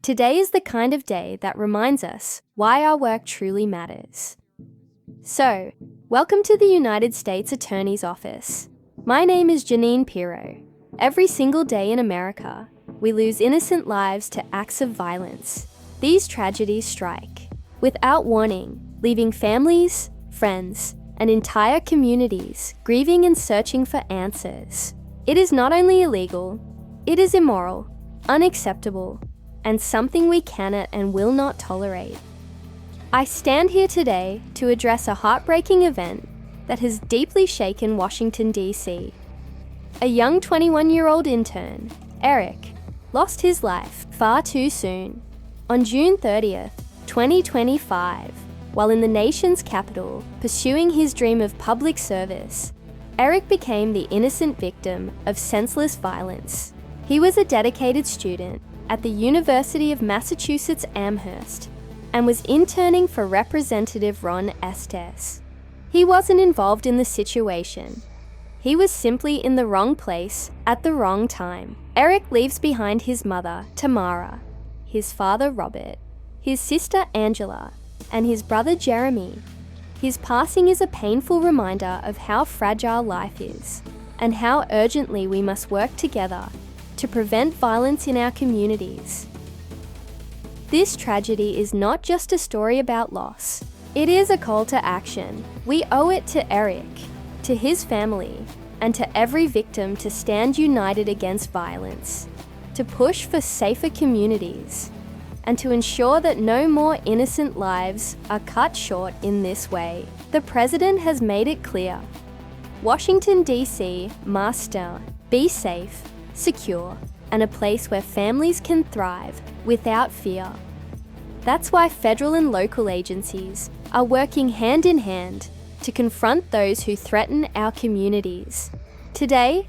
Today is the kind of day that reminds us why our work truly matters. So, welcome to the United States Attorney's Office. My name is Janine Pirro. Every single day in America, we lose innocent lives to acts of violence. These tragedies strike, without warning, leaving families, friends, and entire communities grieving and searching for answers. It is not only illegal, it is immoral, unacceptable, and something we cannot and will not tolerate. I stand here today to address a heartbreaking event that has deeply shaken Washington, D.C. A young 21-year-old intern, Eric, lost his life far too soon on June 30th, 2025, while in the nation's capital pursuing his dream of public service. Eric became the innocent victim of senseless violence. He was a dedicated student at the University of Massachusetts Amherst and was interning for Representative Ron Estes. He wasn't involved in the situation. He was simply in the wrong place at the wrong time. Eric leaves behind his mother, Tamara, his father, Robert, his sister, Angela, and his brother, Jeremy. His passing is a painful reminder of how fragile life is and how urgently we must work together to prevent violence in our communities. This tragedy is not just a story about loss. It is a call to action. We owe it to Eric, to his family, and to every victim to stand united against violence, to push for safer communities, and to ensure that no more innocent lives are cut short in this way. The President has made it clear. Washington, D.C. must be safe, secure, and a place where families can thrive without fear. That's why federal and local agencies are working hand in hand to confront those who threaten our communities. Today,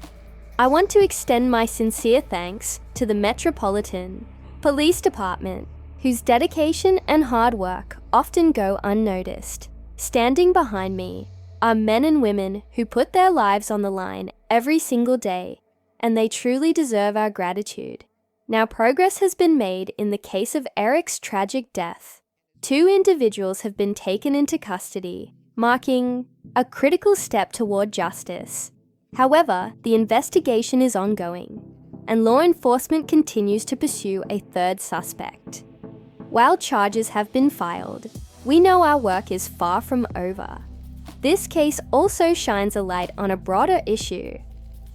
I want to extend my sincere thanks to the Metropolitan Police Department, whose dedication and hard work often go unnoticed. Standing behind me are men and women who put their lives on the line every single day, and they truly deserve our gratitude. Now, progress has been made in the case of Eric's tragic death. 2 individuals have been taken into custody, marking a critical step toward justice. However, the investigation is ongoing, and law enforcement continues to pursue a 3rd suspect. While charges have been filed, we know our work is far from over. This case also shines a light on a broader issue: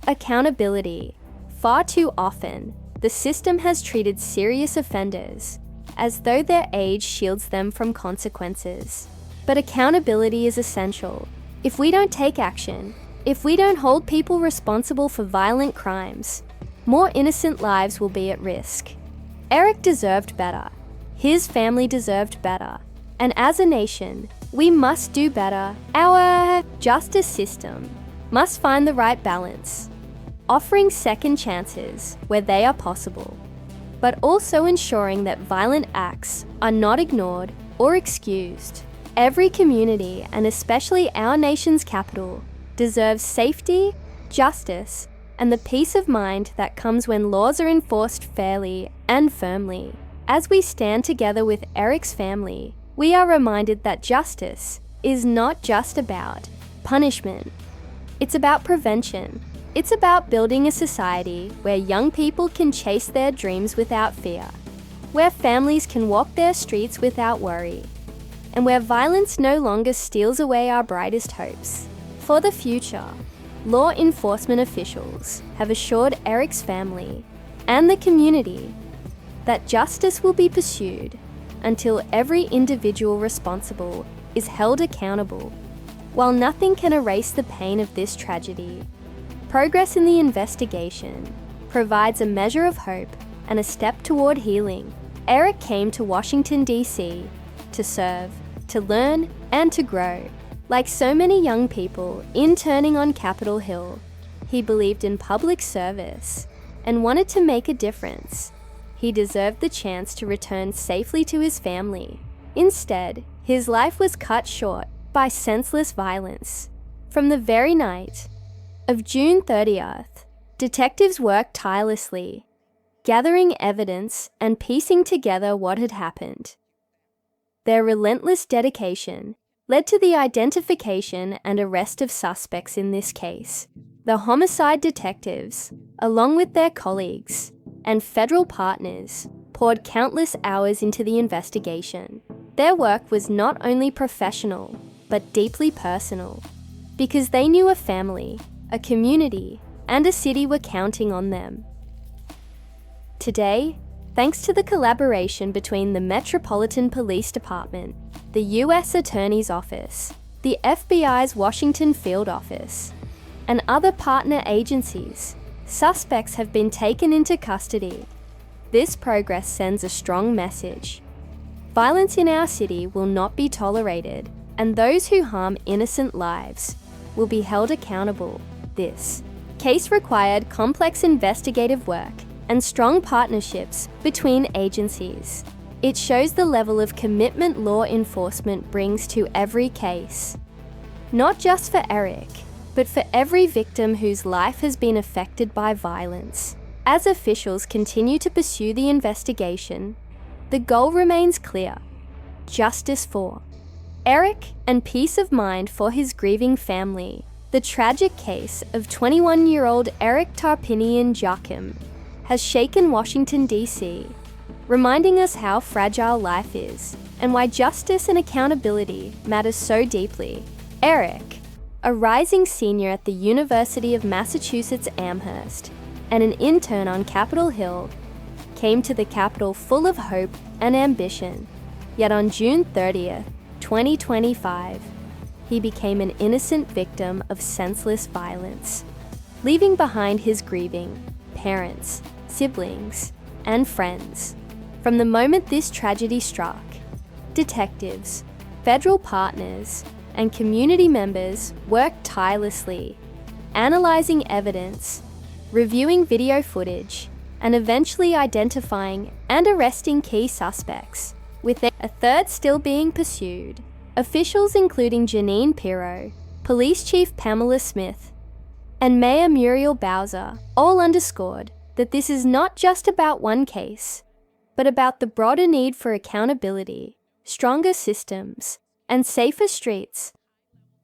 accountability. Far too often, the system has treated serious offenders as though their age shields them from consequences. But accountability is essential. If we don't take action, if we don't hold people responsible for violent crimes, more innocent lives will be at risk. Eric deserved better. His family deserved better. And as a nation, we must do better. Our justice system must find the right balance, offering second chances where they are possible, but also ensuring that violent acts are not ignored or excused. Every community, and especially our nation's capital, deserves safety, justice, and the peace of mind that comes when laws are enforced fairly and firmly. As we stand together with Eric's family, we are reminded that justice is not just about punishment. It's about prevention. It's about building a society where young people can chase their dreams without fear, where families can walk their streets without worry, and where violence no longer steals away our brightest hopes. For the future, law enforcement officials have assured Eric's family and the community that justice will be pursued until every individual responsible is held accountable. While nothing can erase the pain of this tragedy, progress in the investigation provides a measure of hope and a step toward healing. Eric came to Washington, D.C. to serve, to learn, and to grow. Like so many young people interning on Capitol Hill, he believed in public service and wanted to make a difference. He deserved the chance to return safely to his family. Instead, his life was cut short by senseless violence. From the very night of June 30th, detectives worked tirelessly gathering evidence and piecing together what had happened. Their relentless dedication led to the identification and arrest of suspects in this case. The homicide detectives, along with their colleagues and federal partners, poured countless hours into the investigation. Their work was not only professional, but deeply personal, because they knew a family, a community, and a city were counting on them. Today, thanks to the collaboration between the Metropolitan Police Department, the U.S. Attorney's Office, the FBI's Washington Field Office, and other partner agencies, suspects have been taken into custody. This progress sends a strong message. Violence in our city will not be tolerated, and those who harm innocent lives will be held accountable. This case required complex investigative work and strong partnerships between agencies. It shows the level of commitment law enforcement brings to every case. Not just for Eric, but for every victim whose life has been affected by violence. As officials continue to pursue the investigation, the goal remains clear: justice for Eric and peace of mind for his grieving family. The tragic case of 21-year-old Eric Tarpinian Joachim has shaken Washington, D.C., reminding us how fragile life is and why justice and accountability matter so deeply. Eric, a rising senior at the University of Massachusetts Amherst and an intern on Capitol Hill, came to the Capitol full of hope and ambition. Yet on June 30th, 2025, he became an innocent victim of senseless violence, leaving behind his grieving parents, siblings, and friends. From the moment this tragedy struck, detectives, federal partners, and community members worked tirelessly, analyzing evidence, reviewing video footage, and eventually identifying and arresting key suspects, with a third still being pursued. Officials including Jeanine Pirro, Police Chief Pamela Smith, and Mayor Muriel Bowser all underscored that this is not just about one case, but about the broader need for accountability, stronger systems, and safer streets.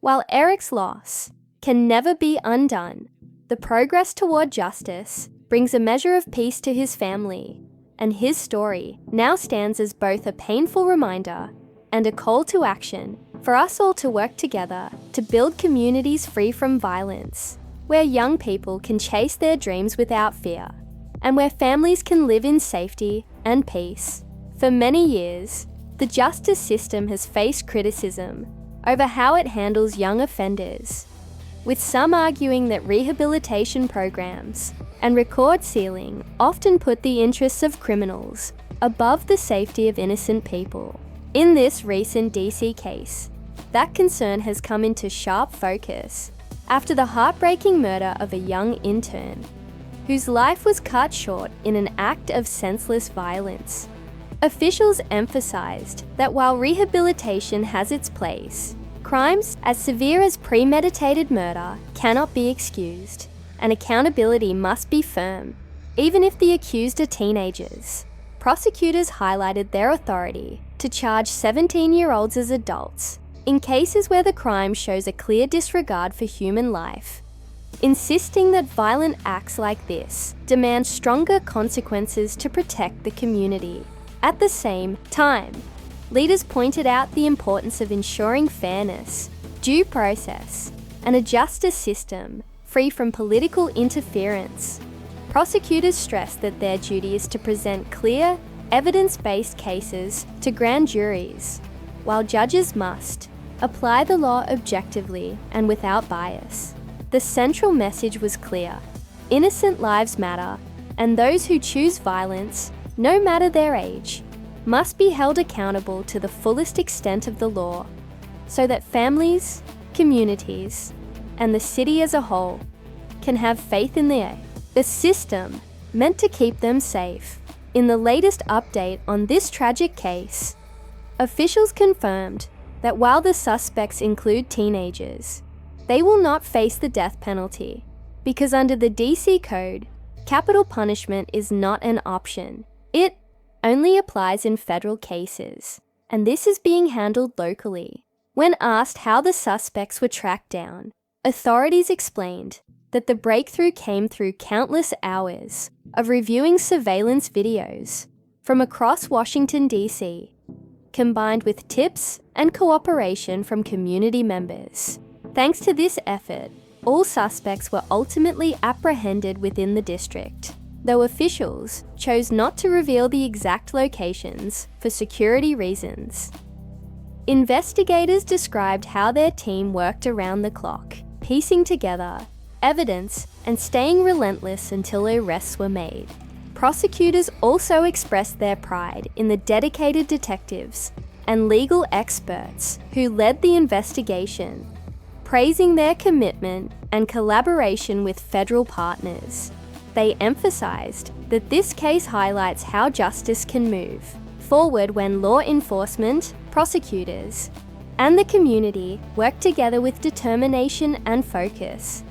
While Eric's loss can never be undone, the progress toward justice brings a measure of peace to his family, and his story now stands as both a painful reminder and a call to action for us all to work together to build communities free from violence, where young people can chase their dreams without fear, and where families can live in safety and peace. For many years, the justice system has faced criticism over how it handles young offenders, with some arguing that rehabilitation programs and record sealing often put the interests of criminals above the safety of innocent people. In this recent DC case, that concern has come into sharp focus after the heartbreaking murder of a young intern whose life was cut short in an act of senseless violence. Officials emphasized that while rehabilitation has its place, crimes as severe as premeditated murder cannot be excused, and accountability must be firm, even if the accused are teenagers. Prosecutors highlighted their authority to charge 17-year-olds as adults in cases where the crime shows a clear disregard for human life, insisting that violent acts like this demand stronger consequences to protect the community. At the same time, leaders pointed out the importance of ensuring fairness, due process, and a justice system free from political interference. Prosecutors stressed that their duty is to present clear, evidence-based cases to grand juries, while judges must apply the law objectively and without bias. The central message was clear: innocent lives matter, and those who choose violence, no matter their age, must be held accountable to the fullest extent of the law, so that families, communities, and the city as a whole can have faith in the system meant to keep them safe. In the latest update on this tragic case, officials confirmed that while the suspects include teenagers, they will not face the death penalty, because under the DC Code, capital punishment is not an option. It only applies in federal cases, and this is being handled locally. When asked how the suspects were tracked down, authorities explained that the breakthrough came through countless hours of reviewing surveillance videos from across Washington, D.C., combined with tips and cooperation from community members. Thanks to this effort, all suspects were ultimately apprehended within the district, though officials chose not to reveal the exact locations for security reasons. Investigators described how their team worked around the clock, piecing together evidence and staying relentless until arrests were made. Prosecutors also expressed their pride in the dedicated detectives and legal experts who led the investigation, praising their commitment and collaboration with federal partners. They emphasized that this case highlights how justice can move forward when law enforcement, prosecutors, and the community work together with determination and focus.